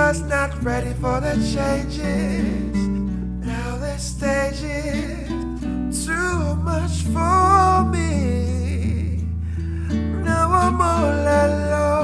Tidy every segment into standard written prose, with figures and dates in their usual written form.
was not ready for the changes. Now the stage is too much for me. Now I'm all alone.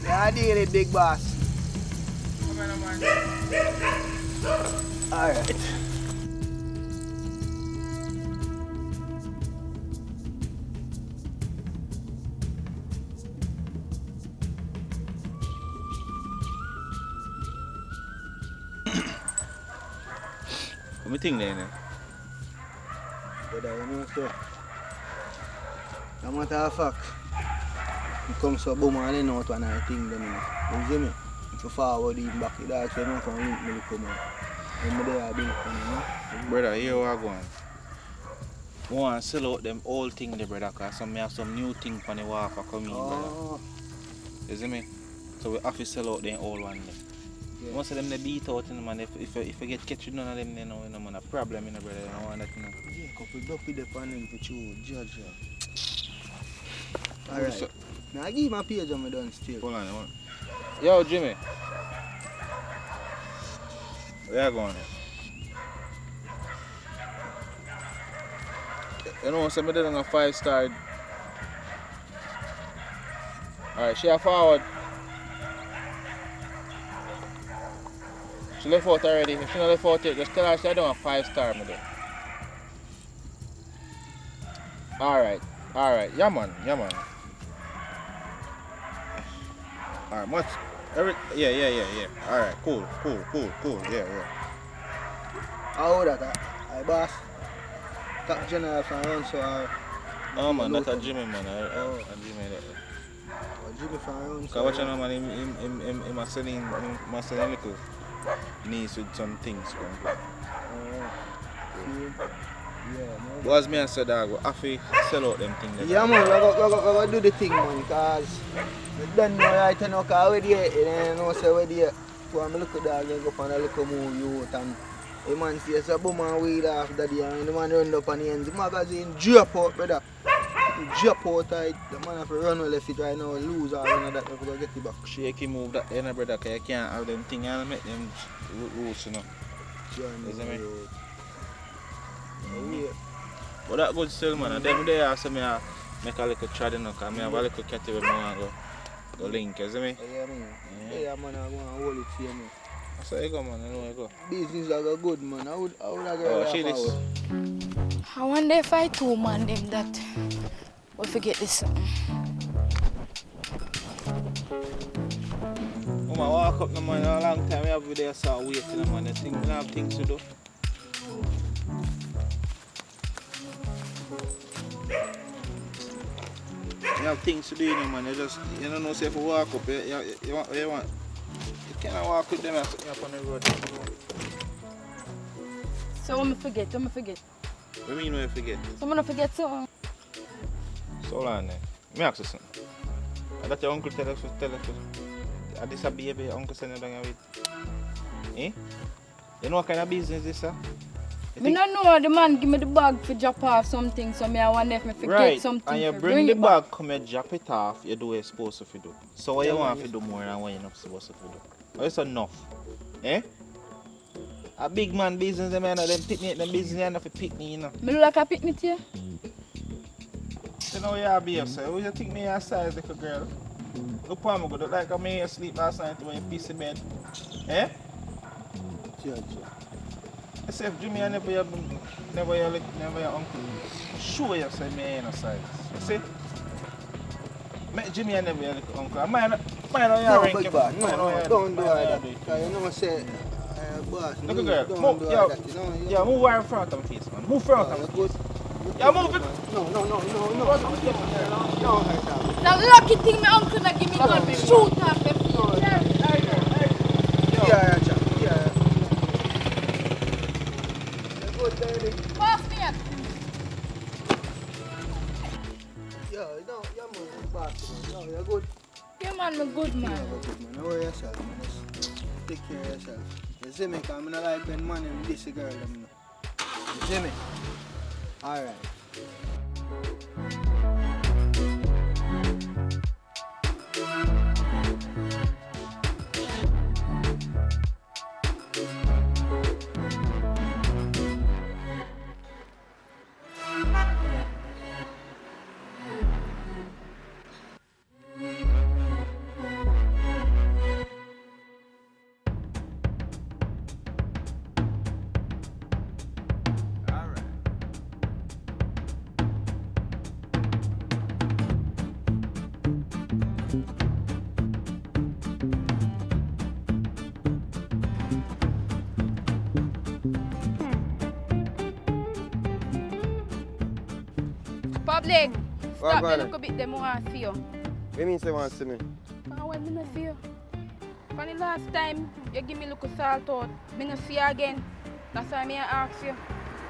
I did it, big boss. Alright. What do you think then? But I know so. No matter of fact. It comes to a boom and I know what I think then. You see me? If you forward him back, that's when I can link me to come out. And there I do it, Brother, here we are going. We want to sell out them old thing there, brother, because some have some new thing for the walk coming in, brother. You see me? So we have to sell out them old one there. Yeah. Most of them they beat out in the man. If you get catch with none of them, you know, man, a problem in the brother, you know, want that, you know. Yeah, couple ducky there for them to choose, judge. Alright. So, now I give my page on my done still. Hold on, hold on. Yo, Jimmy. Where you going? You know, somebody did on a 5-star. Alright, she a forward. She left out already. If she not left out yet, just tell her she done a 5-star, my dear. Alright, yeah man. Alright, much. Yeah. Alright, cool. Yeah. How old that? Hi, boss. Top general from around so. No man, that's a Jimmy man. Oh. A Jimmy there. Jimmy from around so. Watch out man, him a selling little niece with some things. Yeah, was me and said dog, we have to sell out them things. Yeah man, we go do the thing man, because we don't know right now, because we're there, you know, so we're there. So I'm looking at dog and go for a little move youth and the man says a boom and wheel off that day and the man run up on the end. The magazine drop out, brother. Drop out, right? The man have to run well if it right now, lose all of that, we go get it back. Shaky move that there, brother, because you can't have them things and make them loose, you know. You see me? Yeah. But that good still, man. And then there I say me make a little trad, you know, because I have a little cat where I want to go link, you see me? Yeah, man. Yeah, man, I want to hold it here, man. So you go, man. I know you go. Business are go good, man. I would have oh, see this. I wonder if I told man them that we'll forget this something. I walk up, no, man. A long time we have been there, so waiting, man. I think we have things to do. You have things to do, you know, man. You just, you don't know, say if you walk up, you want. You cannot walk with them up on the road. So I'm forget. What do you mean when you forget? So I'm gonna forget so. So long then. Let me ask you something. That your uncle tell us. Is this a baby your uncle send you down here with? Eh? You know what kind of business this is? I don't know, the man give me the bag to drop off something, so I wonder if I forget something. And you bring the bag, come and drop it off, you do what you're supposed to do. So what you want to do more than what you're not supposed to do? Or it's enough? Eh? A big man business, man, them picnic, them business, you have to picnic, you know. Me look like a picnic here? You know you behave, so who you think me a size little girl? Look for me, go look like I made you sleep last night when you piss in bed. Eh? Sure. I say if Jimmy never your uncle, sure you say me ain't no size. You see? Make Jimmy never your little uncle. Mind how you No, rank big him. boss, no, don't do all that. Look Because you know, say, boss, at me, girl. don't Move, do all yo, that. You know, yo, move right in front of my face, man. Move front of my good. face. Yeah, move it. No. Don't hurt that. The lucky thing my uncle not give me gun, me shoot off the feet. Yeah, chap. Yeah. Good, baby. Pass me up. Yo, no, you're moving fast, man. No, you're good. Yeah, man, me good, man. You're good, man. Don't worry yourself, man. Just take care of yourself. You see me? Because I don't like spend money with this girl. You see me? Alright. Public, What stop going me on? look a bit them who want to see you. What you mean say want to see me? When me not see you. From the last time you give me look a salt out, me not see you again. That's why me ask you.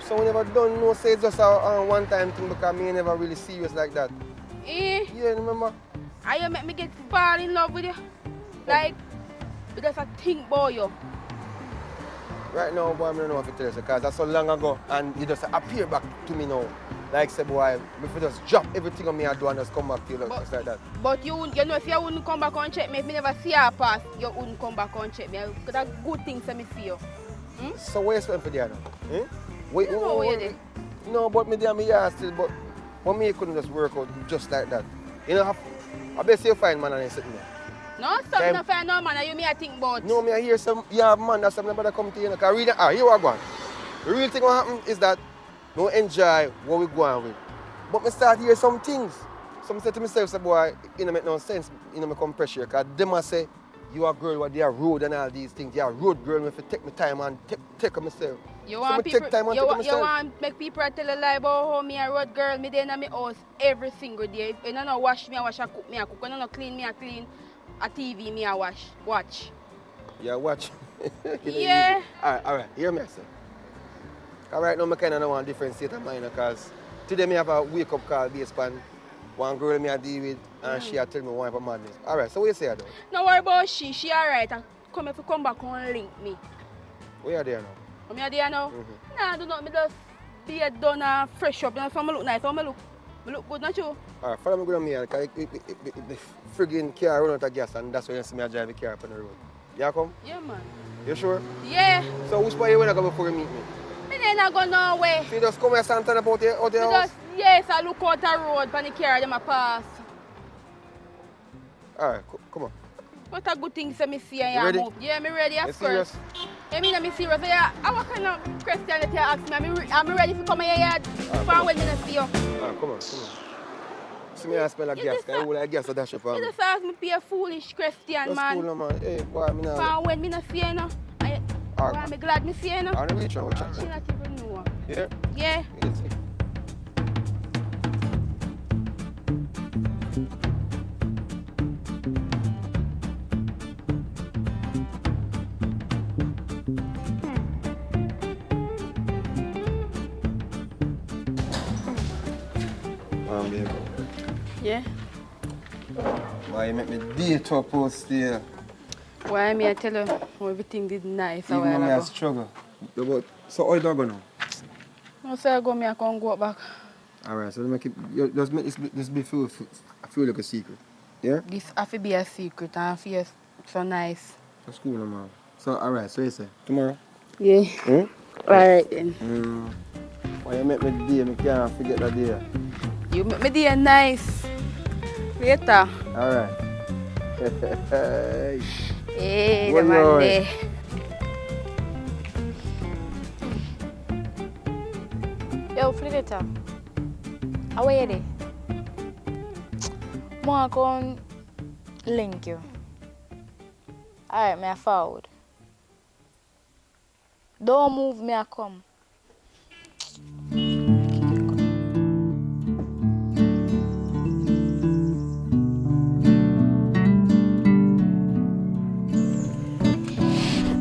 So we never done no say it's just a one-time thing because me never really serious like that. Eh? Yeah, remember? And you make me get fall in love with you. Like, because I think about you. Right now, boy, I don't know what to tell you because that's so long ago and you just appear back to me now. Like say boy, if you just drop everything on me I do and just come back to you just like that. But you know if you wouldn't come back and check me, if me never see you pass, you wouldn't come back and check me. Because that's good things that me see you. So what you spend for there now? Eh? Wait, You know what you did. No, but me there me yeah still but me couldn't just work out just like that. You know, I bet you find man and you sitting there. No, something not find no man, and you me I think about. No, me I hear some yeah man that's something better come to you. Because really, here we go. The real thing what happen is that no enjoy what we go on with. But me start hear some things. Some say to myself, say boy, it don't make no sense, me come pressure. Because them a say, you a girl what they are road and all these things. You are road girl, me have to take my time and take myself. You So want me people, take time and you, take you myself. want make people tell a lie about how me a road girl, me there in my house every single day. You know wash me, I wash, I cook me, I cook. You know clean me, I clean. A TV me, I wash. Watch. Yeah, watch. Yeah. Alright, hear me, sir. Because right now, I kind of know one different state of mind because today I have a wake-up call based on one girl me I deal with and she a tell me one for madness. Alright, so what you say though? No worry about she alright. Come if you come back and link me. Where are they now? Come here there now? Nah, do not. Me just be done and fresh up. You know, so I look nice. So I look good, not you? Alright, follow me go down here because the friggin' car run out of gas and that's why you see me drive the car up on the road. You come? Yeah, man. You sure? Yeah. So which way you wanna go before you meet me? Me then I go nowhere. So you just come here Santana about your Me house? just, yes, I look out the road for the car, them a pass. Alright, come on. What a good thing say me see and You ready? move. Yeah, me ready, of You course. serious? I mean, I'm serious. Yeah, what kind of question that you ask me? I'm ready to come in your yard. come For on. when I see you. Alright, come on. See me I smell like You gas, just because I will like gas to dash up on You me. just ask me to be a foolish question, That's man. cool, no, man. Hey, boy, me now. For when me not see you, no. Alright. I'm glad me see you, no. I don't reach out, She chat. not even know. Yeah? Yeah. Easy. Baby. Yeah. Why you make me date up post there? Why me I tell you how everything did nice a Even though while me I ago. struggle. But, so how you go now? No say I go me I can go back. Alright, so make it, just make this be feel like a secret. Yeah? This have to be a secret and feel so nice. That's cool, no, man. So, alright, so you say, tomorrow? Yeah. Hmm? Alright then. Why you make me day, I can't forget that day. You make me day nice. Later. Alright. Hey, What the man yours? there. Yo, Flitter. How are you there? I can link you. Alright, me I forward. Don't move, me I come.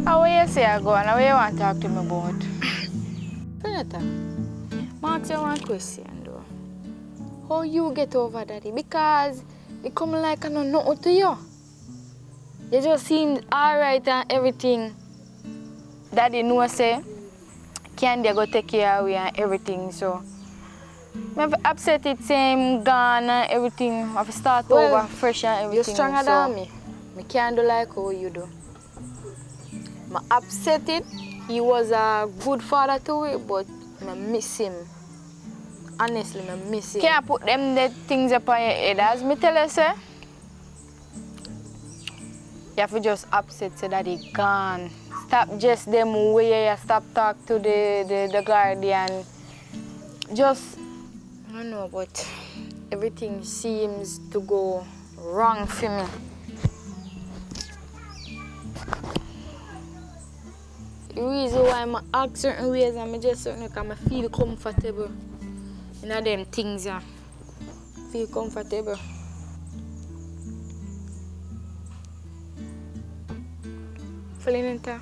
How are you say I go and how you want to talk to me about? Flitter, I ask you one question though. How you get over daddy? Because it come like I know nothing to you. You just seem alright and everything. Daddy know say Candy go take care of you and everything, so I'm upset it same gone and everything. I have to start over fresh and everything. You're stronger than me. I can't do like how you do. I'm upset it. He was a good father to it, but I miss him. Honestly, I miss him. Can't put them the things up on your head. As me tell you, sir, you have to just upset so that he gone. Stop just them way you stop talk to the guardian. Just, I don't know, but everything seems to go wrong for me. The reason why I act certain ways and I just certain because I feel comfortable. You know them things, yeah. Feel comfortable. Felinita,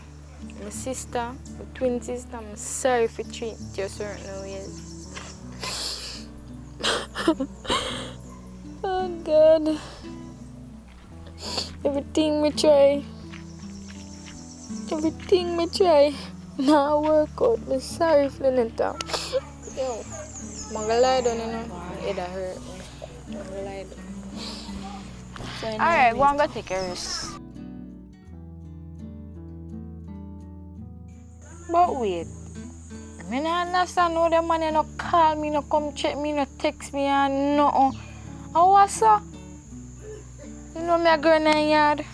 my sister, my twin sister, I'm sorry for treating you certain ways. Oh God. Everything we try. Everything me try, now work out. I'm sorry, Felinita. Yo, I'm gonna lie down, you know. My head hurt me. I'm gonna lie down. Alright, go and go take a rest. But wait, I don't understand how the man no call me, no come check me, no text me and nothing. How was that? You know me a girl in the yard.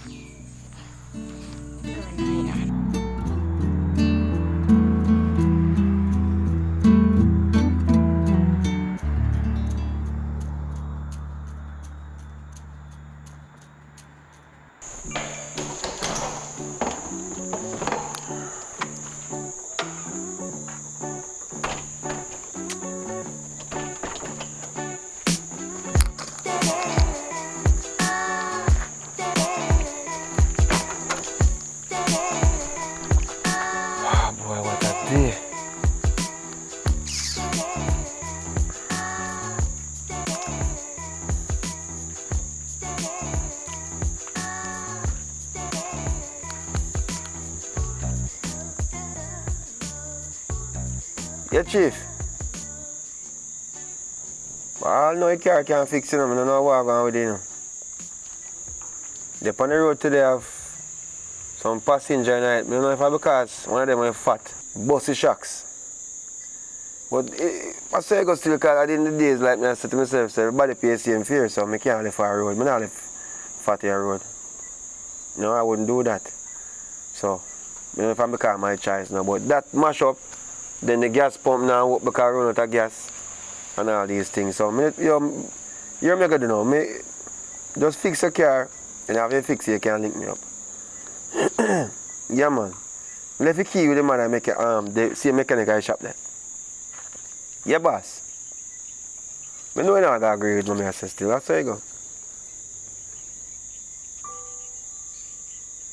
Yeah, Chief. But I know your car can't fix it. I don't know what I'm going with it. You know. They're on the road today have some passenger in it. I don't know if it's because one of them is fat. Bossy shocks. But I say I go still because at the end of the days, like I said to myself, so everybody pays the same fare, so I can't live for a road. I don't live fatty a road. No, I wouldn't do that. So, I don't know if I'm because my choice now. But that mash up, then the gas pump now work because I run out of gas and all these things. So, you're going to do now. Just fix your car, and after you fix it, you can link me up. Yeah, man. Left the key with the man and make the same mechanical shop there. Yeah, boss. I know you're not going to agree with me, I say still. That's how you go.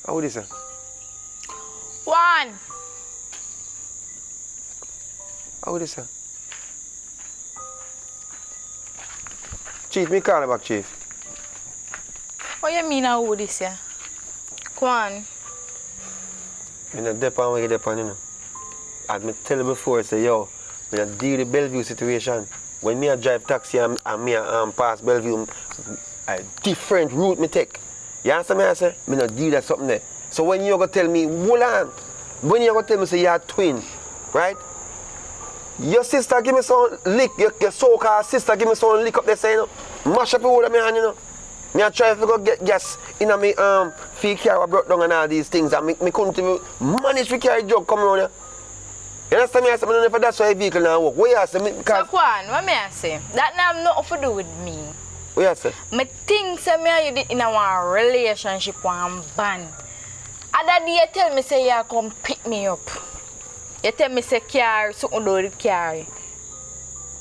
How would you say? One. How would you say? Chief, me call you back, Chief. What you mean how would this yeah? Go on. You know, depend where you depend, you know. As me tell you before, say, yo, when I deal with the Bellevue situation, when me I drive taxi and me pass Bellevue, a different route me take. You understand me I say? Me not deal with something there. So when you go tell me, hold on, when you go tell me say you're a twin, right? Your sister give me some lick, your so-called sister give me some lick up there saying, you know. Mash up the whole of my hand, you know. Me I try to go get gas in a me feed carry broke down and all these things, and me couldn't even manage to carry jug come around here. You understand me? I said, I don't know if that's why a vehicle now work. What you say? So, Kwan, what may I say? That now have nothing to do with me. What you say? Me think say me and you did in our relationship one band. Other day you tell me say you come pick me up. You tell me say carry something do with carry.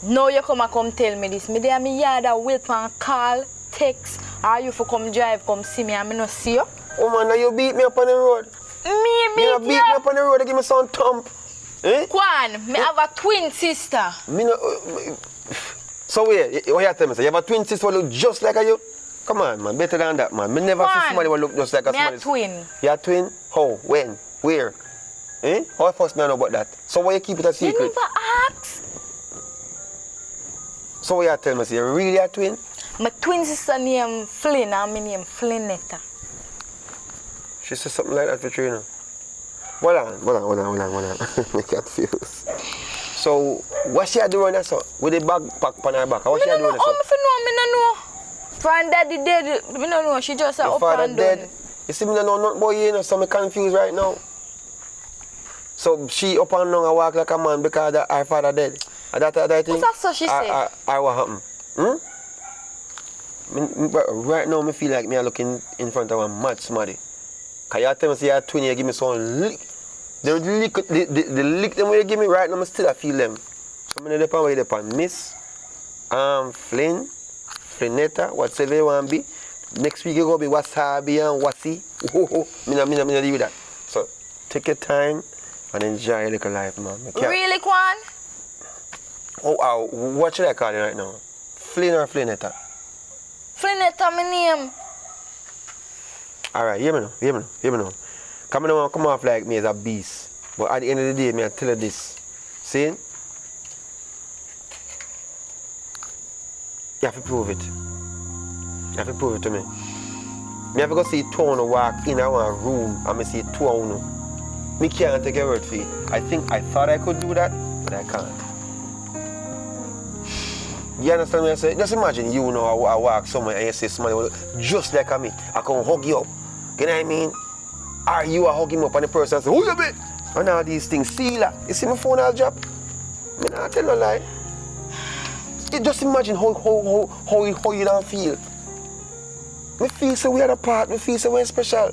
Now you come tell me this. Me there me yard a wait for a call, text, or you for come drive, come see me and me no see you. Oh man, now you beat me up on the road. You beat me up on the road to give me some thump. Eh? Kwan, me have a twin sister. Me no, so wait, what you tell me? Say you have a twin sister who look just like you? Come on, man, better than that, man. Me never see somebody who look just like a somebody. Me a twin. You a twin? How? When? Where? Eh? How first me know about that? So why you keep it a secret? You never ask. So what you tell me? Say you really a twin? My twin sister name Flynn and my name Flynnetta. She said something like that for you, you know. Hold on. Me confused. So, what she doing that so? With the backpack on her back? What she doing that so? Me no know. Friend daddy dead, me no know. She just Your up father and dead. down. You see me no know nothing about you, know, so me confused right now. So she up and down and walk like a man because her father dead. And that thing? What's that so she said? What happened? Right now, me feel like me are looking in front of a mad somebody. Cause you tell me say you're a twin, you give me some lick. The lick them way you give me right now, I still feel them. So I'm depend where you depend. Miss Flynn, Flynnetta, whatever you want to be. Next week you go be wasabi and wasi. Me no deal with that. So take your time and enjoy your little life, man. Really, Kwan? What should I call you right now? Flynn or Flynnetta? Flynnetta, my name. Alright, hear me now. Come on, come off like me as a beast. But at the end of the day, me I tell you this. See? You have to prove it. You have to prove it to me. Me have to go see two on walk in our room and me see two on. Me can't take a word for it. I thought I could do that, but I can't. You understand what I say? Just imagine you know I walk somewhere and you see somebody just like me. I can hug you up. You know what I mean? Or you are hugging up and the person say, who you be? And all these things. See that? You see my phone all drop? Me not tell no lie. Just imagine how you don't feel. Me feel so we are apart, me feel so we're special.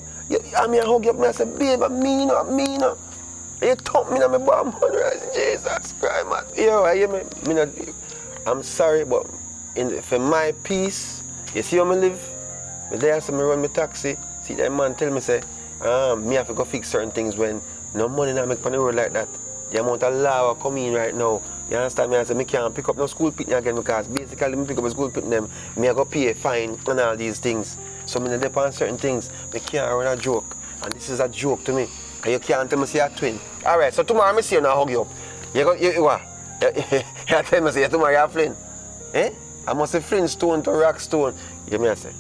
I mean I hug you up and I say, babe, I'm me no. And you thump me in my bum. Jesus Christ, man. Yo, I hear me. I'm sorry, but for my peace, you see how I live? Me there, so I run my taxi. See that man tell me, say, me have to go fix certain things when no money now make on the road like that. The amount of law come in right now. You understand me? I say, me can't pick up no school picnic again because basically me pick up a school picnic them, me I go pay a fine and all these things. So me depend on certain things. Me can't run a joke. And this is a joke to me. And you can't tell me say you're a twin. Alright, so tomorrow I see you and I hug you up. You what? You tell me say tomorrow you're a Flynn. Eh? I must say Flynn stone to rock stone. You me I say.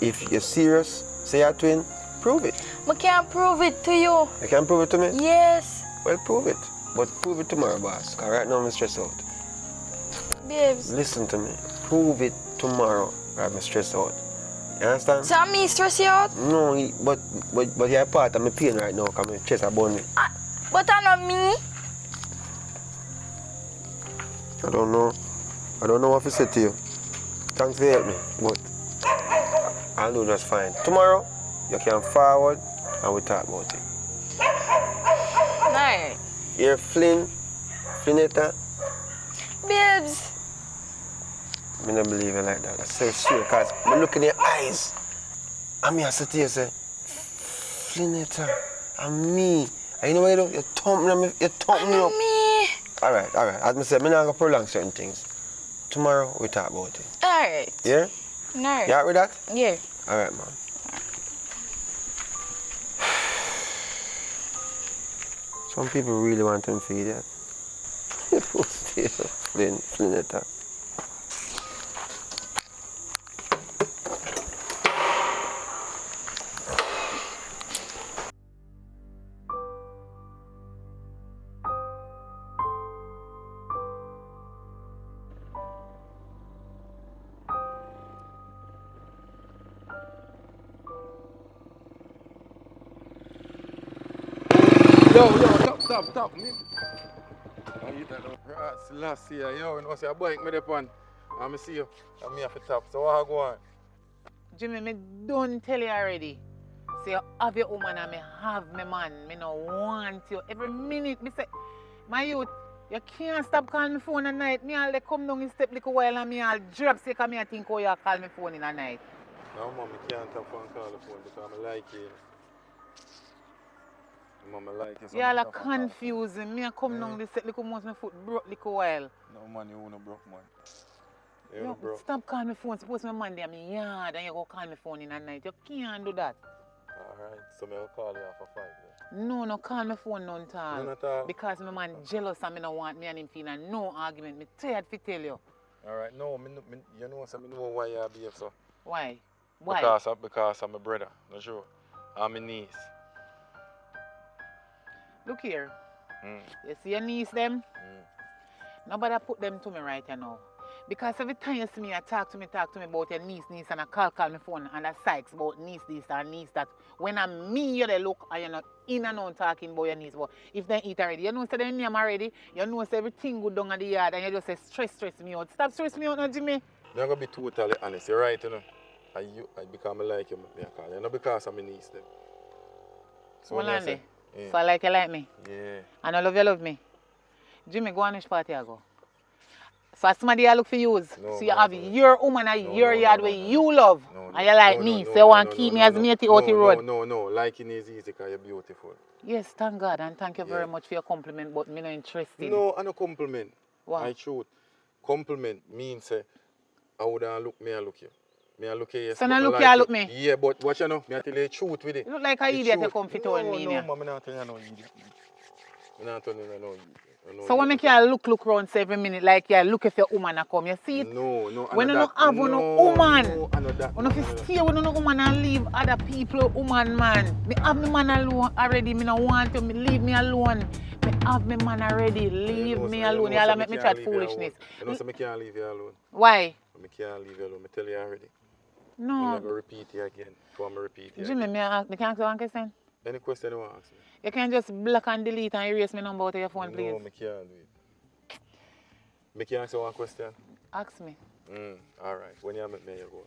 If you're serious, say you're a twin, prove it. I can't prove it to you. You can't prove it to me? Yes. Well, prove it. But prove it tomorrow, boss. Because right now I'm stressed out. Babes. Listen to me. Prove it tomorrow or I'm stressed out. You understand? So me stress you out? No, but you're part of my pain right now because my chest is burning me. But I know me. I don't know what to say to you. Thanks for helping me, but I'll do just fine. Tomorrow, you can forward and we talk about it. Alright. You're Flynnetta. Babes. I don't believe it like that. I say sure because I look in your eyes. And me I sit here and say, Flynnetta, and me. And you know what you do? You thump me up. Me. Alright. As I said, I'm not going to prolong certain things. Tomorrow, we talk about it. Alright. Yeah? Alright. You alright with that? Yeah. Alright, man. Some people really want to feed that. Flynnetta. Stop. Right, last year, yo, you know, say a bike me there on. And I see you, and me have to top. So what I go on? Jimmy, me don't tell you already. Say you have your woman and me have my man. Me no want you. Every minute me say, my youth, you can't stop calling me phone at night. Me all they come down and step little while and me all drop say cause me I think how you call me phone in the night. No, mom, I can't tap and call the phone because I like you. Mom, I like you. So you all are confusing. Me I come down this set little months my foot broke little while. No, man, you wanna broke, man. Yo, stop calling me phone. Suppose my man there in my yard and you go call me phone in the night. You can't do that. Alright, so I'll call you after 5 then. No, call me phone none at all. None at all? Because my man jealous and me no want me and him feel no argument. Me tired to tell you. Alright, no, you know, so I know why you behave so. Why? Because I'm my brother, no sure. I'm my niece. Look here. You see your niece them? Nobody put them to me right now. Because every time you see me, talk to me about your niece, and I call my phone and I sykes about niece this and niece that. When I'm me, you they look and you're not in and out talking about your niece. But if they eat already, you know say they name already, you know say everything good down at the yard and you just say stress me out. Stop stress me out now, Jimmy. You're going to be totally honest, you're right, you know. I because I like you, I call you. Not because I'm a niece then. So well, Andy, so I like you like me? Yeah. And I love me? Jimmy, go on which party I go? So somebody I look for you. So you have your woman and your yard where you love. And you like me. So you want to keep me as matey out the road. No. Liking is easy because you're beautiful. Yes, thank God. And thank you very much for your compliment. But me not interested. No, I no compliment. What? I truth. Compliment means I would look me and look you. Me and look you. So now look you and look me? Yeah, but watch you know. Me I tell you the truth with it. You look like an idiot you come fit on me. No, I'm not telling you no idiot. I'm not telling you no idiot. So when make you look around every minute like you look if your woman a come, you see it? No. When you don't have no woman, when you no. stay with no woman and leave other people, woman man. Me have my man alone already, me no want you, me leave me alone. Me have my man already, leave me alone. You all make me chat foolishness. You know so me can't leave you alone. Why? Me can't leave you alone, me tell you already. No. I'm not going to repeat it again. I'm repeat it Jimmy, me can ask you one question? Any question you want to ask me? You can just block and delete and erase my number out of your phone, please. No, me can't do it. Me can ask you one question? Ask me. Alright. When you make me, you go.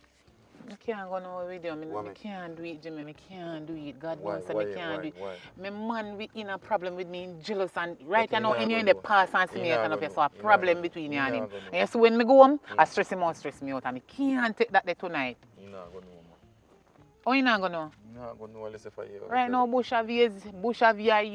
I can't go nowhere with you. Me can't do it, Jimmy. Me can't do it. God knows that me can't do it. My man we in a problem with me, jealous and right now and you're in the past and see me kind of so a problem between you and him. And you see when me go home, I stress him out and me can't take that day tonight. You're not going to know. Oh, you're not going to know? You're not going to know unless if I hear. Right now, Bush of you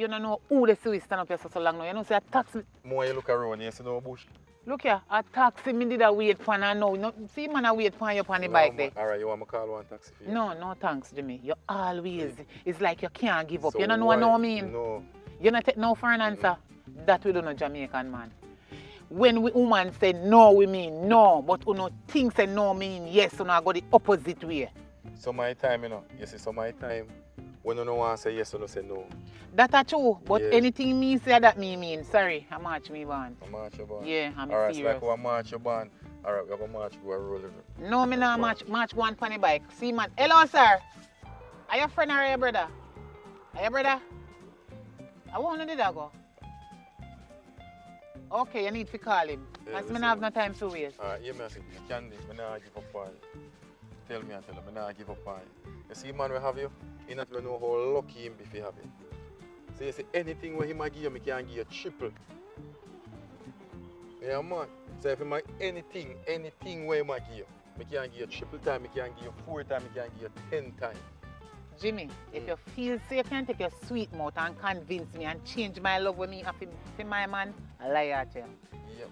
don't know who they see stand up here so long now. You know, say a taxi. More you look around, you see no Bush. Look here, a taxi me did a wait for and now. No, see man I wait for you on the bike there. Alright, you want me to call one taxi for you? No thanks, Jimmy. You always, it's like you can't give up. So you don't know what I mean? No. You not take no for an answer. That we don't know Jamaican man. When we woman say no, we mean no. But you know things say no mean yes, so now go the opposite way. So my time, you know. You see, so my time, when you don't want to say yes, you don't say no. That's true, but anything me say that me mean. Sorry, I march me born. I march your born? Yeah, I'm serious. serious. So like we march your born. Alright, we're going to march, go and roll it. No, me not march go on funny bike. See man. Hello sir. Are you a friend or your brother? Are your brother? I want to do that go. Okay, you need to call him. Because me not have no time to waste. Alright, yeah, I say, Candy, I not give up on you. Tell me, I not give up on you. You see, man, we have you, you not know how lucky him if you have it. So you see, anything where he might give you, I can give you triple. Yeah, man. So if he might anything where he might give you, I can give you triple time, I can give you 4 times, I can give you 10 times. Jimmy, if you feel so you can take your sweet mouth and convince me and change my love with me for my man, I lie at you. Yeah,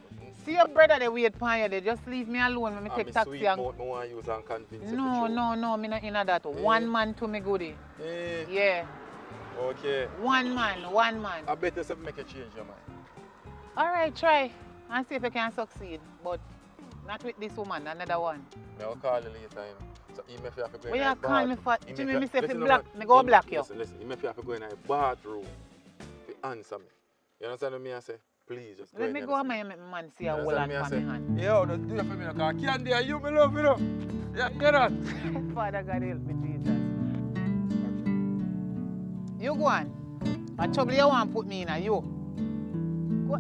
see your brother they wait for you, they just leave me alone when I take taxi. Sweet mouth, I want to use and convince No, me not in that. One man to me goodie. Yeah. Okay. One man. I bet you make a change your mind. Alright, try and see if you can succeed. But not with this woman, another one. I'll call you later, you know. So even if you have to go in a call me for Jimmy, me say if you block, me go block you. Listen, even if you have to go in a bathroom to answer me. You understand what I say? Please just go let me go and my man see a whole hand for my hand. Yo, don't do it for me, because Candy and you, me love you know. Yeah, get that. Father God help me, Jesus. You go on. What trouble you want to put me in, you?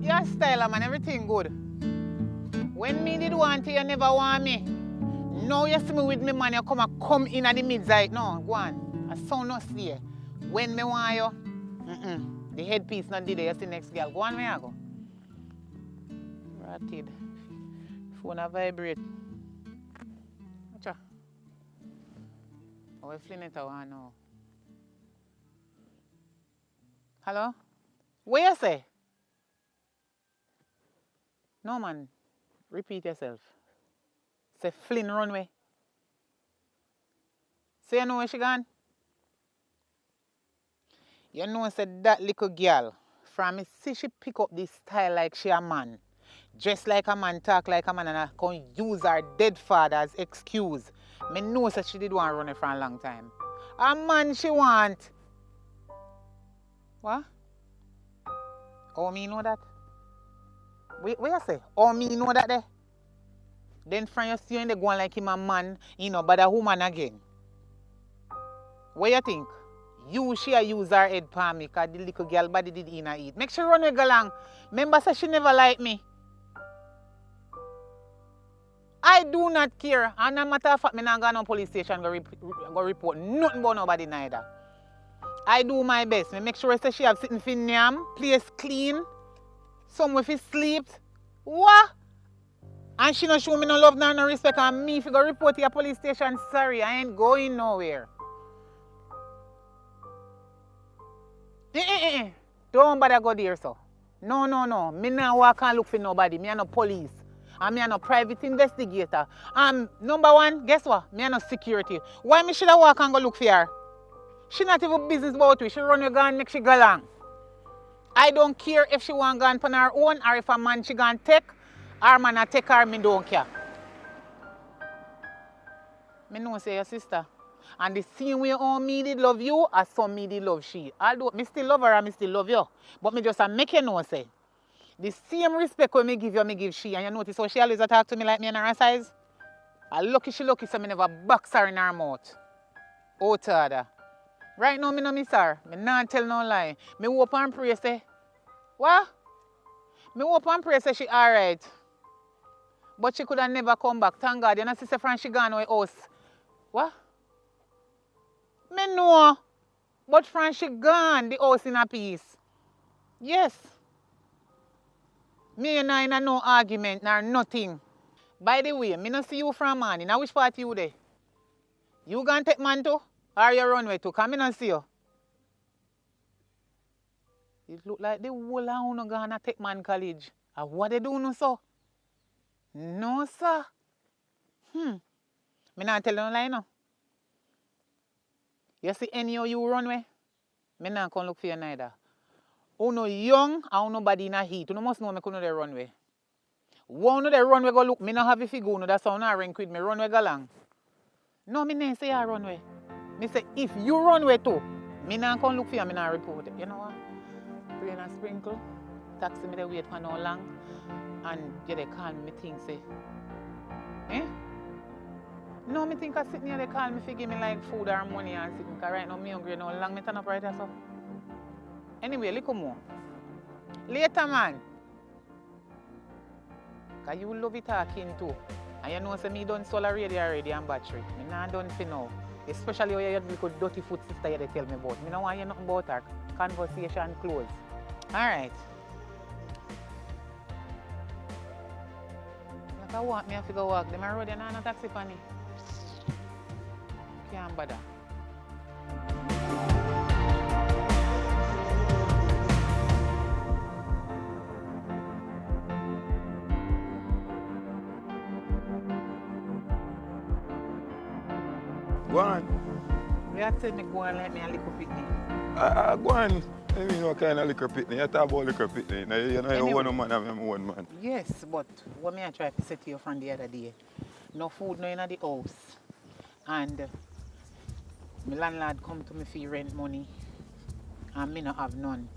Your style, man, everything good. When me did want you, you never want me. Now you see me with me, man, you come in at the mid-side. No, go on. I sound not stay. When me want you, the headpiece not did it. You see next girl. Go on, where I go? Ratted. Phone a vibrate. Watcha. Oh, we fling it out now. Hello? What you say? No, man. Repeat yourself. Say Flynn runway. Say you know where she gone? You know said that little girl from me see she pick up this style like she a man. Dress like a man, talk like a man, and I can use her dead father as excuse. Me know that she did want to run it for a long time. A man she want. What? Oh, me know that? What you say? Oh, me know that there? Then from you see when they go on like him a man, you know, but a woman again. What you think? You she a use her head for me because the little girl body did in her eat. Make sure run with along. Remember say she never liked me. I do not care. And no matter of fact, me not go no police station go report nothing about nobody neither. I do my best. Me make sure say she have sitting for nyam, place clean, somewhere for sleep. What? And she not show me no love nor no respect, and me if you go report to your police station, sorry, I ain't going nowhere. Don't bother go there, so. No. Me not walk and look for nobody. Me a no police. And me a no private investigator. Number one, guess what? Me a no security. Why me should I walk and go look for her? She not even business about it. She run your gun, make she go along. I don't care if she want gun on her own or if a man she gonna take. Her man a take her, me don't care. Me know say your sister. And the same way all me did love you, as some me did love she. Although me still love her and me still love you. But me just make you know say. The same respect when me give you, me give she. And you notice how she always talk to me like me in her size? I lucky so me never box her in her mouth. Oh, tada. Right now, me no miss her. Me not tell no lie. Me hope and pray say, what? Me hope and pray say she alright. But she could have never come back. Thank God. You know, sister Fran, she gone away house. What? Me know. But Fran, she gone the house in a piece. Yes. Me and I in no argument nor nothing. By the way, me no see you from morning. Which part you there? You gonna take man too? Or you run away too? Because me no see you. It look like the whole of you gonna take man college. And what they do no so? No, sir. Me not tell you no lie no. You see any of you run away? Me not come look for you neither. You no young and nobody in a heat. You must know me couldn't run away. One of the run away go look, me not have a figure, no, that's how I rank with me. Run away go long. No, me not say I run away. Me say if you run away too, me not come look for you, me not report it. You know what? Rain and sprinkle. Taxi me they wait for no long. And yeah, they call me things say. Eh? No, me think I sit near they call me to give me like food or money and sit because right now me hungry no long me turn up right there so. Anyway, little more. Later man. Cause you love it talking too. And you know say me done solar radio already and battery. Me not done for now. Especially when you have little dirty foot sister they tell me about. Me no want you nothing about her. Conversation closed. Alright. Like I walk, me have to go walk. Them road and no taxi for me. Can't bother. Go on. You have to me go and let me a little picnic. Go on. I mean, what kind of liquor picnic? You talk about liquor picnic. You know, you one man have him one man. Yes, but what me I try to say to you from the other day, no food no in the house. And my landlord come to me for rent money and me not have none.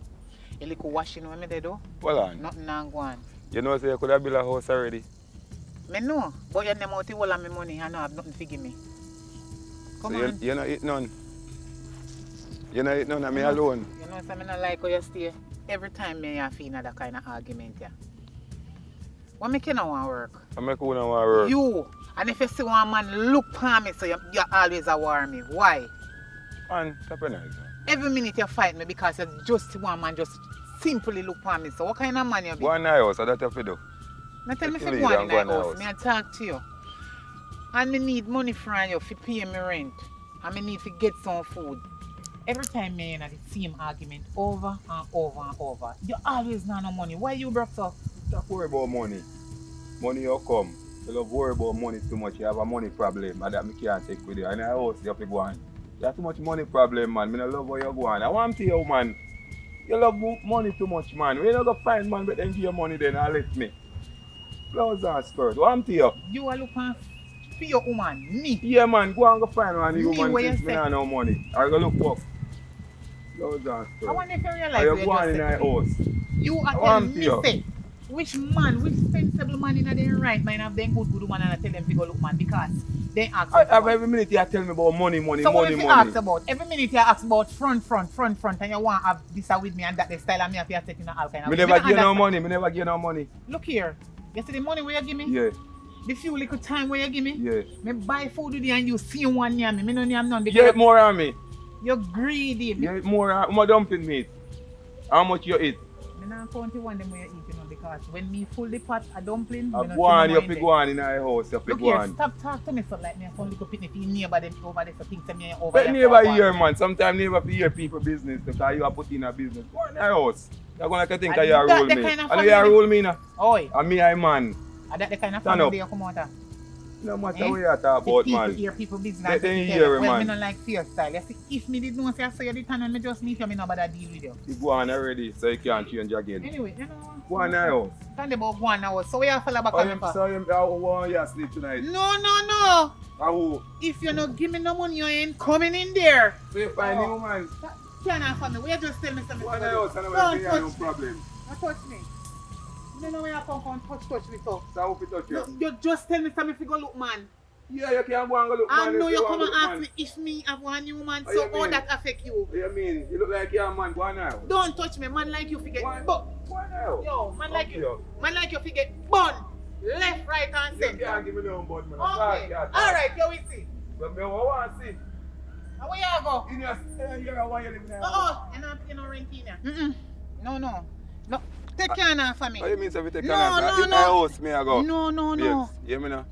A little washing when me they do. Well on. Nothing now go on. You know say you could have built a house already? Me know, but you never out the whole of my money and I don't have nothing to give me. Come So on. you not eat none? You not eat none of me alone? You know, so I don't like how you stay. Every time me have feel that kind of argument, yeah. What make you not want work? I make you not want work. You. And if you see one man look at me, so you always war me. Why? Man, stop it nice. Every minute you fight me because you just one man just simply look at me. So what kind of man you be? Go on my house, that's what you do. Now tell me if you Leave go and in my go house, house. me I talk to you. And me need money from you to pay me rent. And me need to get some food. Every time me in the same argument over and over and over. You always not no money. Why you broke so? Stop worry about money. Money will come. You love worry about money too much. You have a money problem and that me can't take with you. And in the house you have to go on. You have too much money problem, man. Me don't love how you go on. I want to tell you, man. You love money too much, man. When you don't go find man, but then give you money then and let me. Blouse and skirt. What I'm to you? You are looking for your woman, me. Yeah, man. Go and go find one. Me, You man what you since me say? not no money. I go look for. Blouse and skirt. I wonder if you realize Are you what going in just the said to me. house? You are I telling want me, to. say, which sensible man in their right mind have them good woman and I tell them to go look man because they ask I for have money. every minute you tell me about money, money, So what money, if you money. ask about? Every minute you ask about front, and you want to have this with me and that the style and me if you take in all kind of Me way. never don't give you no understand. money. Me never give you no money. Look here. You see the money where you give me? Yeah, The few little time where you give me? yeah. Me buy food with you and you see one near me. Me no name none You because eat more on me. you're greedy. You eat more dumpling meat. How much you eat? Me not count the one them where you eat, you know, because when me full the pot a dumpling, I me no go on, see you no fi money go on in our house. You fi Look go here, on. stop talk to me so like me a some little pitney for neighbor them over there so things say me over But there. neighbor hear, man. Sometimes neighbor fi hear people business because you are put in a business. Go in our house. You're gonna think And you are that rule the me. kind of I know you are family- rule me now. Oi, And me, I man. and that the kind of Stand family up. you come out of. No matter Eh? what you talk The about, people man. hear people business. They and didn't tell hear you, it, well, man. me not like fear style. You see, if me did know say I saw you the time and me just meet you, me no bother deal with you. You go on already, so you can't change again. Anyway, you know. Go on our house. Stand about 1 hour. So where you fella back Oh, on you, me for? so you want you sleep tonight? No. Who? If you no give me no money, you ain't coming in there. So you find you, man. Can't for me. Where you just tell me something. Go on our house and Don't we have no touch me. problem. Don't touch me. You know where you come touch me so. So who fi touch you? You just tell me something if you go look man. Yeah, you can go and go look, I man. know if you want come go and look, ask man. me if me have one new man, What so you how mean? that affect you? What you mean? You look like you're a man. Go on now. Don't touch me, man like you forget. Why? But Go on now. yo, man like Okay. you forget bun. Left, right and You center. can't give me no bud, man. Okay. Alright, you will see. But me want to see. Now where you go? In your here, why you live now? You know rent in here. No. Take care now for me. What you mean, so we take No, an no, in no. our house, me I go? No. Yes, you mean now?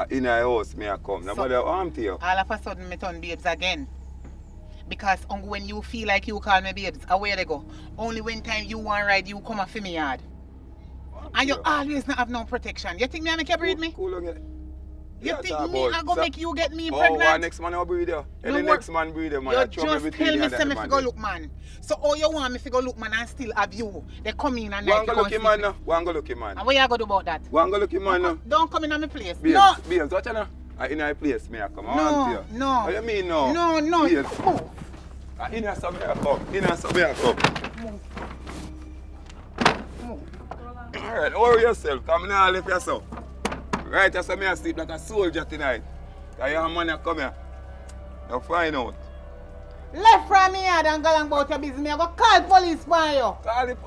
In our house, me I come. Nobody harm to you. All of a sudden, me turn babes again. Because when you feel like you call me babes, where they go? Only when time you want ride, you come off in me yard. And you always not have no protection. You think me I make you breed me? Cool on You think me I go make you get me Oh, pregnant? one next man will breed you. Any No, next man breed you, man. You I trouble just between tell you me and say that me man fi go there. look man. So all you want me fi go look man and still have you. They come in and Go like and go look him man now. Go and go look him man. And what you go do about that? Go and go look him man now. Don't come in on my place. Babes, No. babes, watch out now. In our place, me I come. I want to you. No. What you mean no? No. Babes. Move. In here, some me I come. In here, some me I come. Alright, worry yourself. Come now, lift yourself. Right, that's why I sleep like a soldier tonight. Because your man come here. You find out. Left from me yard and go along about your business. I go call police for you. Call it.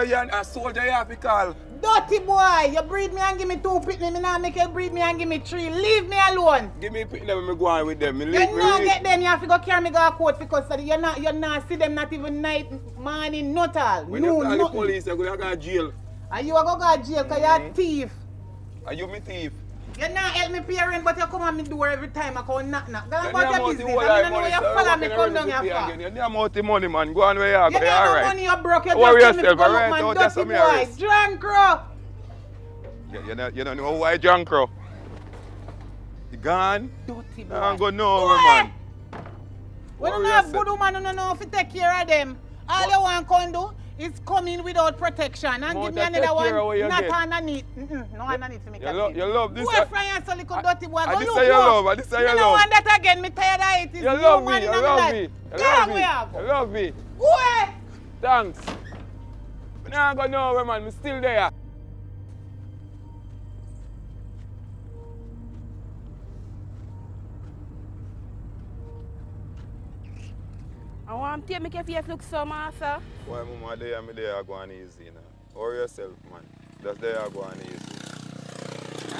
You're a soldier, you have to call. Dirty boy, you breed me and give me 2 pitney. Me not make you breed me and give me 3. Leave me alone. Give me pick them when me go on with them. Me You leave, not me get them. You have to go carry me go to court for custody. You not see them not even night, morning, not all. When no, you call the nothing. police, you're going to go to jail. And you a go to jail because you're a thief. Are you me thief? You not help me pay rent, but you come on me door every time I come knock. Go Then about your you business. have I money, mean, I know so you follow me, working come down already here to pay for. again. You need money, money, man. Go on where you are. You Go, don't all have right. money, you broke. You Worry just tell me to yourself, go look, alright? man. Don't just Dirty me boy, arrest. drunk crow. You don't know why drunk, bro. You gone? Dirty boy. I'm going nowhere, man. When you Worry not have yourself. good woman, you don't know if you take care of them. All you want to do is come in without protection and Mount give me a another take care of what one, you not get. underneath. No underneath for me. You love this. Go from here, so little dirty boy. Go this look is your work. love. This is Me your no love. want that again. Me tired of it. It's You new love man me. in You my love life. me. You Go love where me. you go. You love me. Go away. Thanks. I'm not going nowhere, man. I'm still there. I want to make your face look so master. Why, mama, there and me there are going easy now. Or yourself, man. Just there are going easy.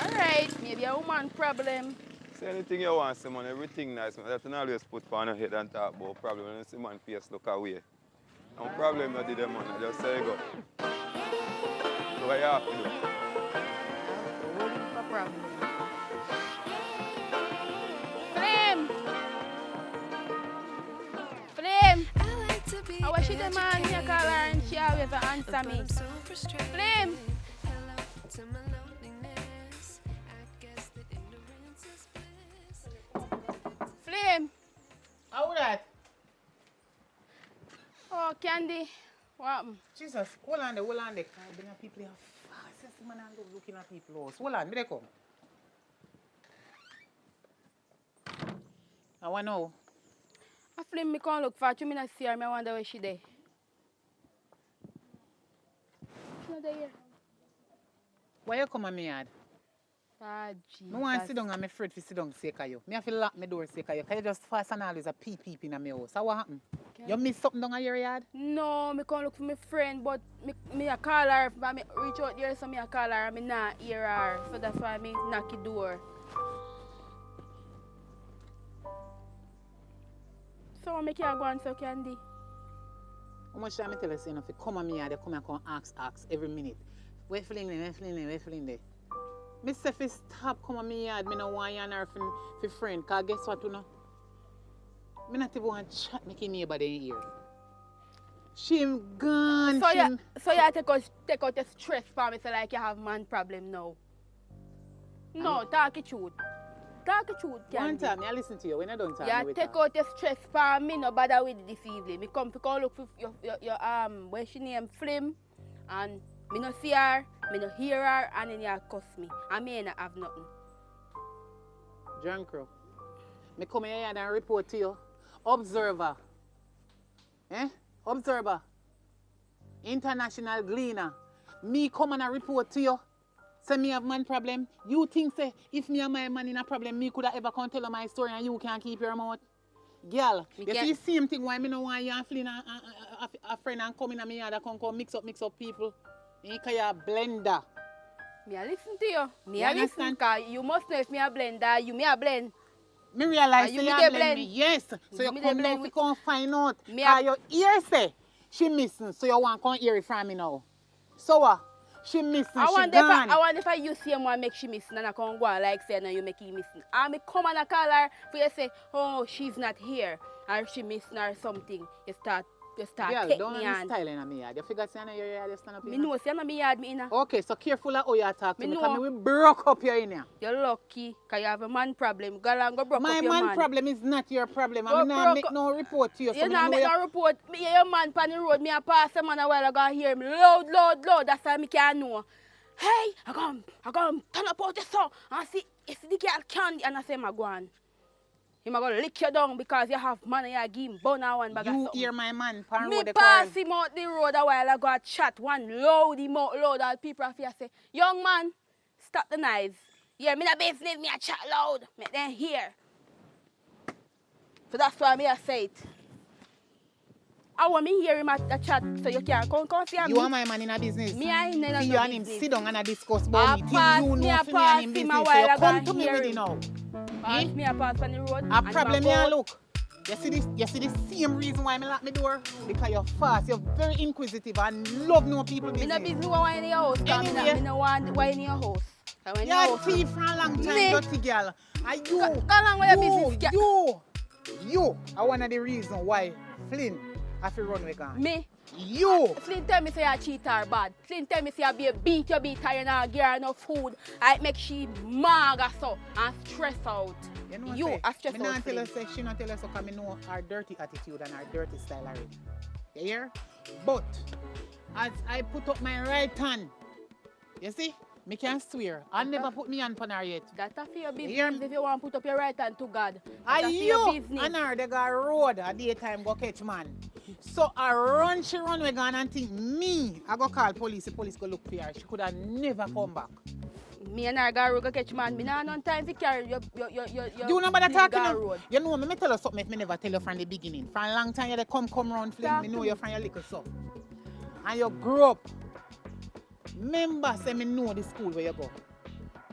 Alright, maybe a woman problem. Say anything you want, say, man. Everything nice, man. That you always put on your head and talk about problem. When you see man face look away. No problem you did them, man. I just say go. So what you have to do? No problem. Flame! Flame! I wish you the man here call her and she always answer me. Flame! Flame! How that? Oh, Candy. What happened? Jesus, hold on there. Can't bring a people here fast. Yes, man, I'm looking at people house. Hold on, me they come. I want to know. I Flame, me can't look for her. I see her. I wonder where she there. She's not there. Why you come on me yard? Ah, Jesus. I want to sit down and I'm afraid to sit down sake of you. I have to lock my door sake of you. Can you just fast and always a peep in my house? So what happened? You miss something down at your yard? No, I can't look for my friend, but me a call her. If I reach out there, so I call her and I not hear her. So that's why I knock the door. So I make you go on so Candy. How much time I tell you, say, if you come on me yard, you come and ask every minute. Where feeling there? Me say if you stop come on me yard, me no want you and her for friend. Because guess what, you know? Me not even want to chat make your neighbor in here. She gone. So you take out the stress for me, so like you have man problem now. No, talk the truth. Talk the truth, Candy. One time, I listen to you. When I don't talk, you take out the stress for me, no bother with it this evening. Me come to call look for your where she name Flim, and me no see her, me no hear her, and then you cuss me. I may not have nothing. John Crow, me come here and report to you. Observer. Observer. International gleaner. Me come and report to you. Say me have man problem. You think say if me and my man in a problem, me could have ever come tell you my story and you can't keep your mouth? Girl, you see the same thing why me no want you and Flynn a friend and come in and me and come mix up people. You can a blender. Me a listen to you. Me a listen because you must know if me a blender, you me a blend. Me realize you say you blend me. Yes. So you come now we come find out. Because your ear say she missing, so you want to come hear it from me now. So what? She missing, I wonder if I you see him one make she missing and I can't go like say no you make him missing. I me come and I call her for you say, oh she's not here or she missing or something. You start girl, take don't me have style in me yard. You figure say your yard you stand up me know say me yard me in. Okay, so careful of how you talk to me because we broke up here in here. You're lucky because you have a man problem. Go and go broke up your man. My man problem is not your problem. I'm not make no report to you. You not make no report. Me your man on the road. Me a pass a man a while ago hear me loud. That's why me can't know. Hey, I come turn up out the sun and see the girl Candy and I say, go on. Him going to lick you down because you have money and give him bun and one bag of something. You hear my man pan road me the pass him out the road a while ago chat one loud him out loud all people have say, young man, stop the knives. Yeah, me not business, me a chat loud. Make them hear. So that's why me a say it. I want me hear him at the chat so you can come see me. You are my man in a business. Me and him in a you and him sit down and discuss about me till you know for me and him business. So you come to me with it now. Pass me a pass on the road. A problem here, look. You see the same reason why I lock my door? Because you're fast, you're very inquisitive and love no people business. Me no business why in your house. Anyway. Me no want why in your house. You're a thief for a long time, dirty girl. And you, go along with your business. You are one of the reasons why Flynn have to run with gun. Me? You! Flynn tell me say you cheat her bad. Flynn tell me say you beat her, you not give her enough food. I make she mad or so and stress out. You are stressed out. Me not tell her say she not tell her so because I know her dirty attitude and her dirty style already. You hear? But as I put up my right hand, you see? Me can swear. I never put me hand on her yet. That's for your business if you want to put up your right hand to God. That's your business. And her, they got road at daytime go catch man. So she run with gun and think me, I go call police, the police go look for her. She could have never come back. Me and I go catch man. Me nah no time to carry your You know about talking legal now? road. You know, me tell you something if me never tell you from the beginning. For a long time you dey come round fling, me know you from your little son. And you grow up. Remember, say me know the school where you go.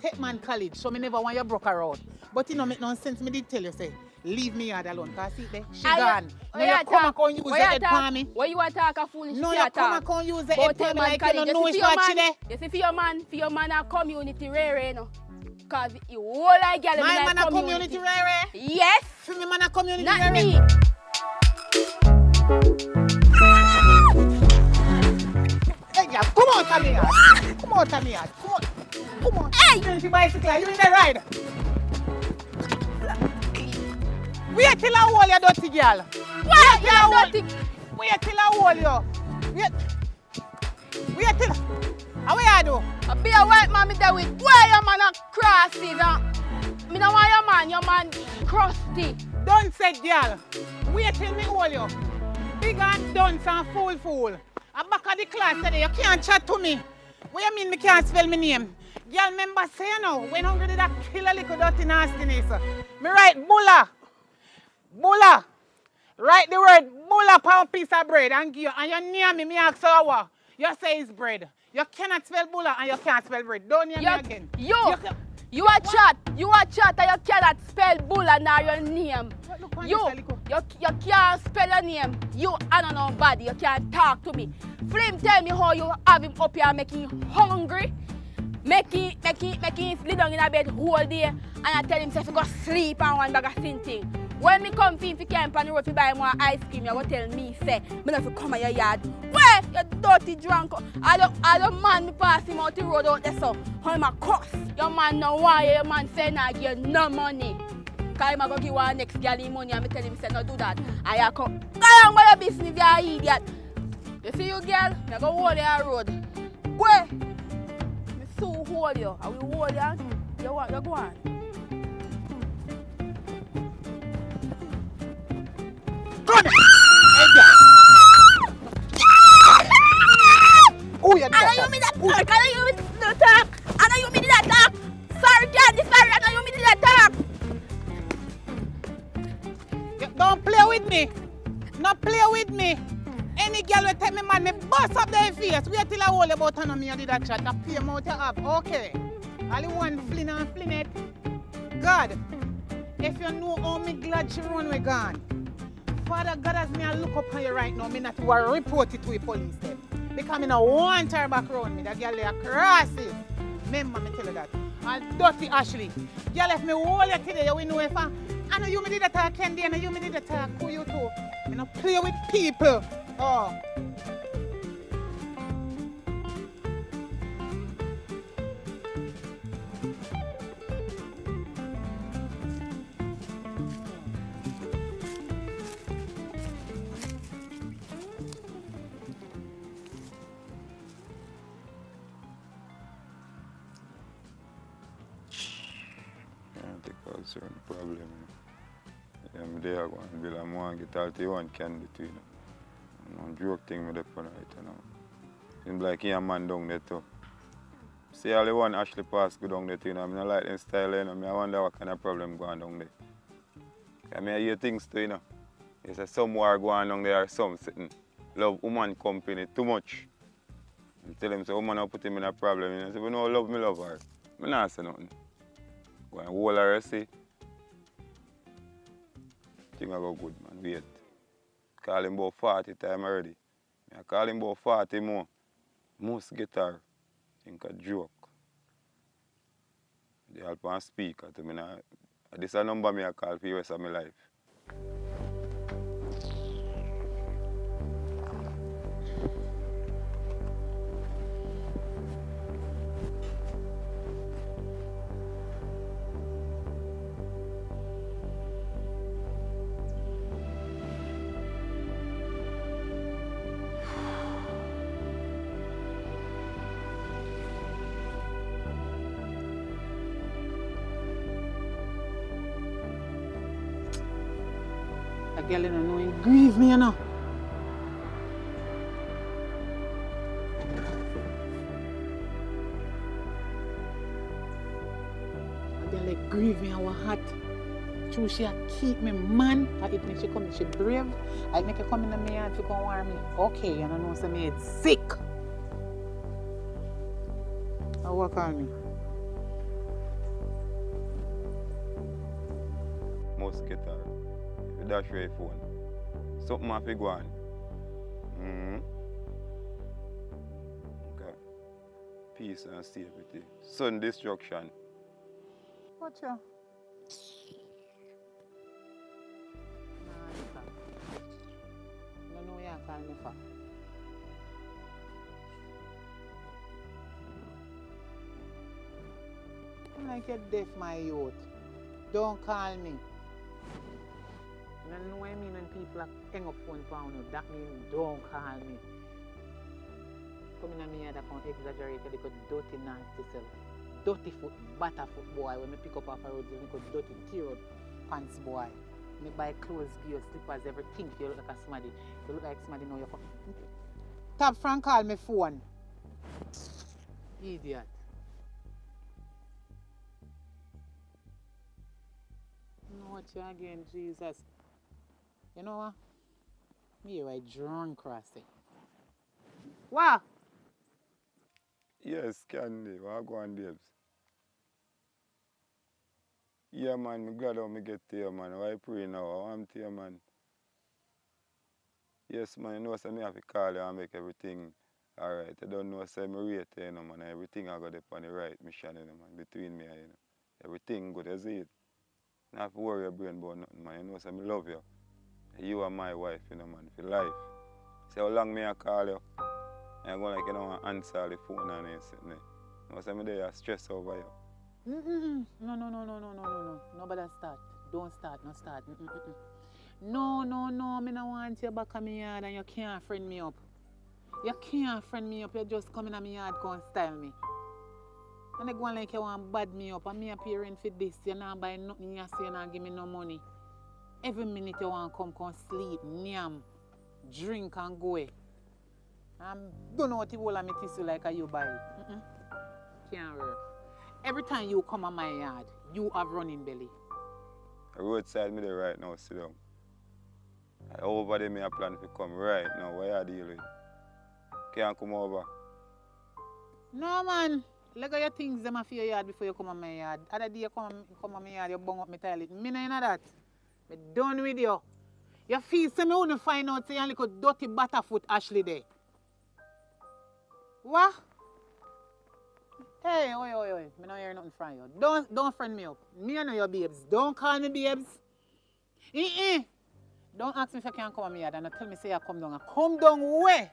Take man college, so me never want you broke her out. But you know, make no sense. Me did tell you, say, leave me yard alone. Cause see there, she gone. Now you come and use the head for me. Why you want to talk a foolish No, you come and use the head for me like you don't know it's what she there. You see, for your man a community rare, you know. Cause you whole like girl in My man a community rare. Yes. For me man a community Not rare. me. Hey, girl, come on, Tamia. Come on, Tamia. Come on. Come on. Hey! You bicycle, you in the ride. Wait till I hold you, dirty girl. What? Wait till I hold you. Wait till. How you do? I be a white man me there with where your man a crosses. Me no want your man crusty. Don't say girl. Wait till me hold you. Big and dunce and fool. I'm back at the class today. You can't chat to me. What you mean me can't spell my name? Girl, remember say you know, when hungry did that kill a little dirty nastiness. Me write bulla. Bulla. Write the word bulla upon a piece of bread and give you. And you near me ask you what. You say it's bread. You cannot spell bulla and you can't spell bread. Don't hear me again. You a chat and you cannot spell bulla nor your name. You can't spell your name. You I don't know body. You can't talk to me. Flame tell me how you have him up here making him hungry. Making him lay down in a bed whole day and I tell him to go sleep and one bag of thing. When me come to him to camp on the road to buy more ice cream, you go tell me, say, me not to come in your yard. Where? You dirty drunk. I don't man me pass him out the road out there so. How him a cuss? Your man no want you, your man say nah give you no money. Cause him a go give one next girl him money and me tell him say no do that. And you come, go on with your business you idiot. You see you girl, me go hold you on road. Where? Me so hold you. I will hold you. You go on. Come here. Hey, girl. Oh, you I know you mean that talk. I know you mean that talk. I know you mean that talk. Sorry, Daddy. Sorry. I know you mean that talk. Don't play with me. No play with me. Any girl will take me man, me bust up their face. Wait till I hold about and me and did that chat. I pay them out you have. Okay. All you want fling and fling it. God, if you know how me glad she run with gone. Father God, as me I look up on you right now, me not to report it to the police then. Because me not want her back around me. That girl there crosses. Remember me tell you that. And dirty Ashley. Girl, if me hold you today, you will know if I know you me did that talk Candy, and you me did that talk who you too. Me not play with people. Oh. Certain problem. I'm there going to build a man get all the one can between them. No joke thing with the fun right now. Seems like he a man down there too. See all the one Ashley pass go down there too, you know. I don't like them style, you know. I wonder what kind of problem going down there. I mean I hear things too, you know. There's a some war going down there or some sitting. Love woman company too much. I tell him so woman will put him in a problem. You know. I say, we don't love me love her. I don't say nothing. Go and hold her, see. Thing I go good, man. Wait. Call him about 40 times already. I call him about 40 more. Most guitar. Think a joke. They help on speaker to me now. This is a number me I call for the rest of my life. That girl don't know it grieve me, you know. They like grieve me our heart. True, she a keep me man. I it make she come, she brave. I make her come in the yard to go warm me. Okay, you know say me head sick. How what call me? Must get her. If you dash your phone, something have to go on. Okay. Peace and safety. Sun destruction. What you? No, you call me for. I'm like you're deaf, my youth. Don't call me. You know what I mean when people hang up phone for you? That means don't call me. Come in me that can exaggerate a little dirty nasty self. Dirty foot, butter foot boy. When I pick up off a road, you look dirty tear pants boy. Me buy clothes, gear, slippers, everything. You look like a smaddy. You look like smaddy now. Tap Frank call me phone. Idiot. You know what you again, Jesus. You know what? Me right drunk crossing. What? Yes, Candy. What go on, babes? Yeah, man, I'm glad how me get here, man. Why pray now? I want here, man. Yes, man, you know, so me have to call you and make everything alright. I don't know, say me rate you, you know, man. Everything I got up on the right mission, you know, man, between me and you know. Everything good, you see it. Not have to worry your brain about nothing, man. You know, say me love you. You are my wife, you know, man, for life. See how long me I call you. And I'm going like, you know, answer the phone and everything. You know, say me there stress over you. No. Nobody start. Don't start, no start. No. Me no want you back at me yard and you can't friend me up. You can't friend me up. You just come in at me yard, come style me. And they go on like you want bad me up. And me appearing for this. You not buy nothing. You say you not give me no money. Every minute you want come sleep, nyam, drink and go. Don't know what you will me tissue like you buy. Can't work. Every time you come on my yard, you have running belly. The roadside me there right now, sit down. Over there me a plan to come right now. What you deal with? Can't come over. No man. Look at your things them for your yard before you come on my yard. Other day you come on my yard, you bung up my toilet. Me no know that. Me done with you. You feel say me wouldn't find out say you little dirty butterfoot Ashley there. What? Hey, oi. Me not hear nothing from you. Don't friend me up. Me I know your babes. Don't call me babes. Don't ask me if you can come on me yard and tell me say you come down. Come down where?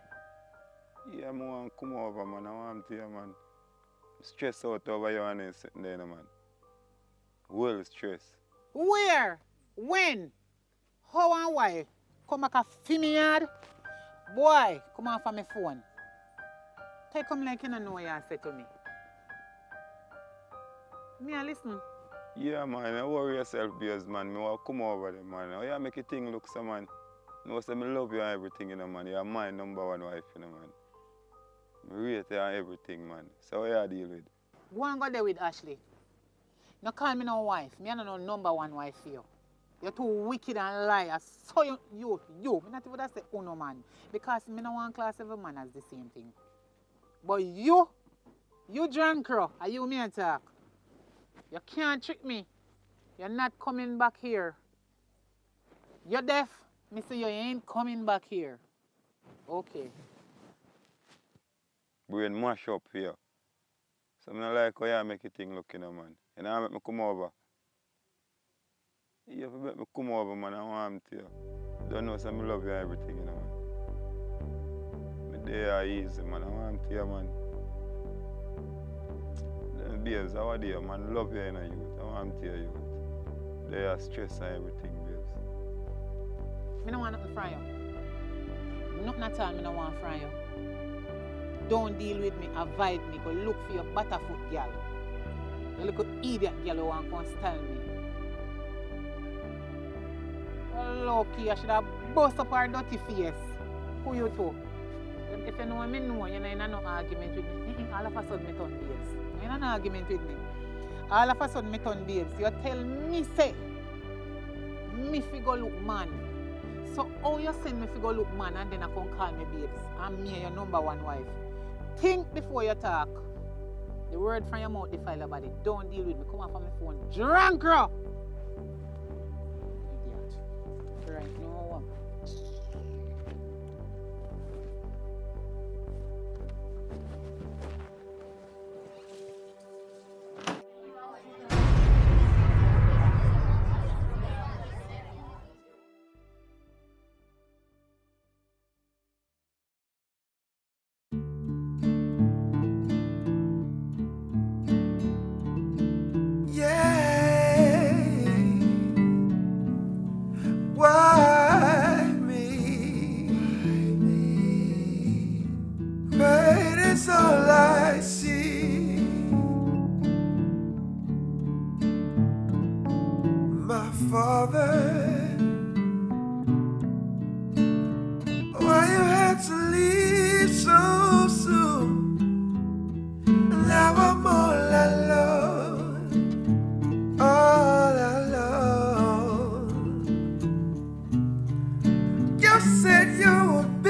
Yeah, I want to come over, man. I want to you, man. I'm stressed out over you and sitting there, man. Well stressed. Where? When? How and why? Come back a me yard? Boy, come off of my phone. Take come like you don't know what you say to me. Me a listen. Yeah, man, don't worry yourself, babes, man. I want to come over there, man. Oh, yeah, make your thing look so, man. You know, say I love you and everything, you know, man. You're my number one wife, you know, man. I rate you and everything, man. So what you deal with? Go and go there with Ashley. No call me no wife. Me no number one wife for you. You're too wicked and liar. So you. Me not even say no man. Because me no want class every man as the same thing. But you drunk crow. Are you me and talk? You can't trick me. You're not coming back here. You're deaf. Me say you ain't coming back here. Okay. Brain mash up here. So I don't like how you make your thing look, you know, man. You know, make me come over. You have to make me come over, man. I want to you. Don't know, so I love you and everything, you know, man. Me there easy, man. I want to you, man. Then babes, how are you, man? Love you in a youth. I want to you, youth. They are stress and everything, babes. Me don't want nothing from you. Nothing at all, me don't want from you. Don't deal with me, avoid me, go look for your butterfoot girl. You little idiot girl who want to come style me. Lucky, I should have bust up her dirty face. Who you to? If you know me, know, you're not in no argument with me. All of a sudden, me turn babes. You're not in an argument with me. All of a sudden, me turn babes. You tell me, say, me fi go look man. So how you send me fi go look man and then I come call me babes? I'm me, your number one wife. Think before you talk. The word from your mouth defile your body. Don't deal with me. Come off on my phone. Drunk, bro. Idiot. Right, no one. Yeah. Why me? Pain is all I see. My father, why you had to leave so soon? Now I'm all alone, all alone. You said you would be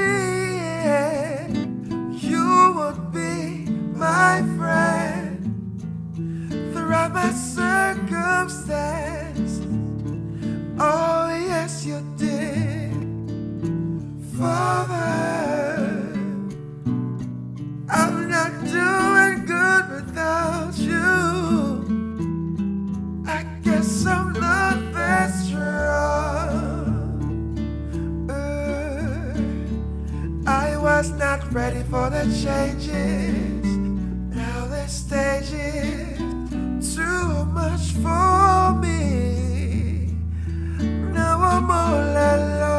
my friend throughout my circumstance. Oh yes, you did, Father. I'm not doing good without you. I guess I'm not that strong. I was not ready for the changes. Now the stage is too much for me. Now I'm all alone.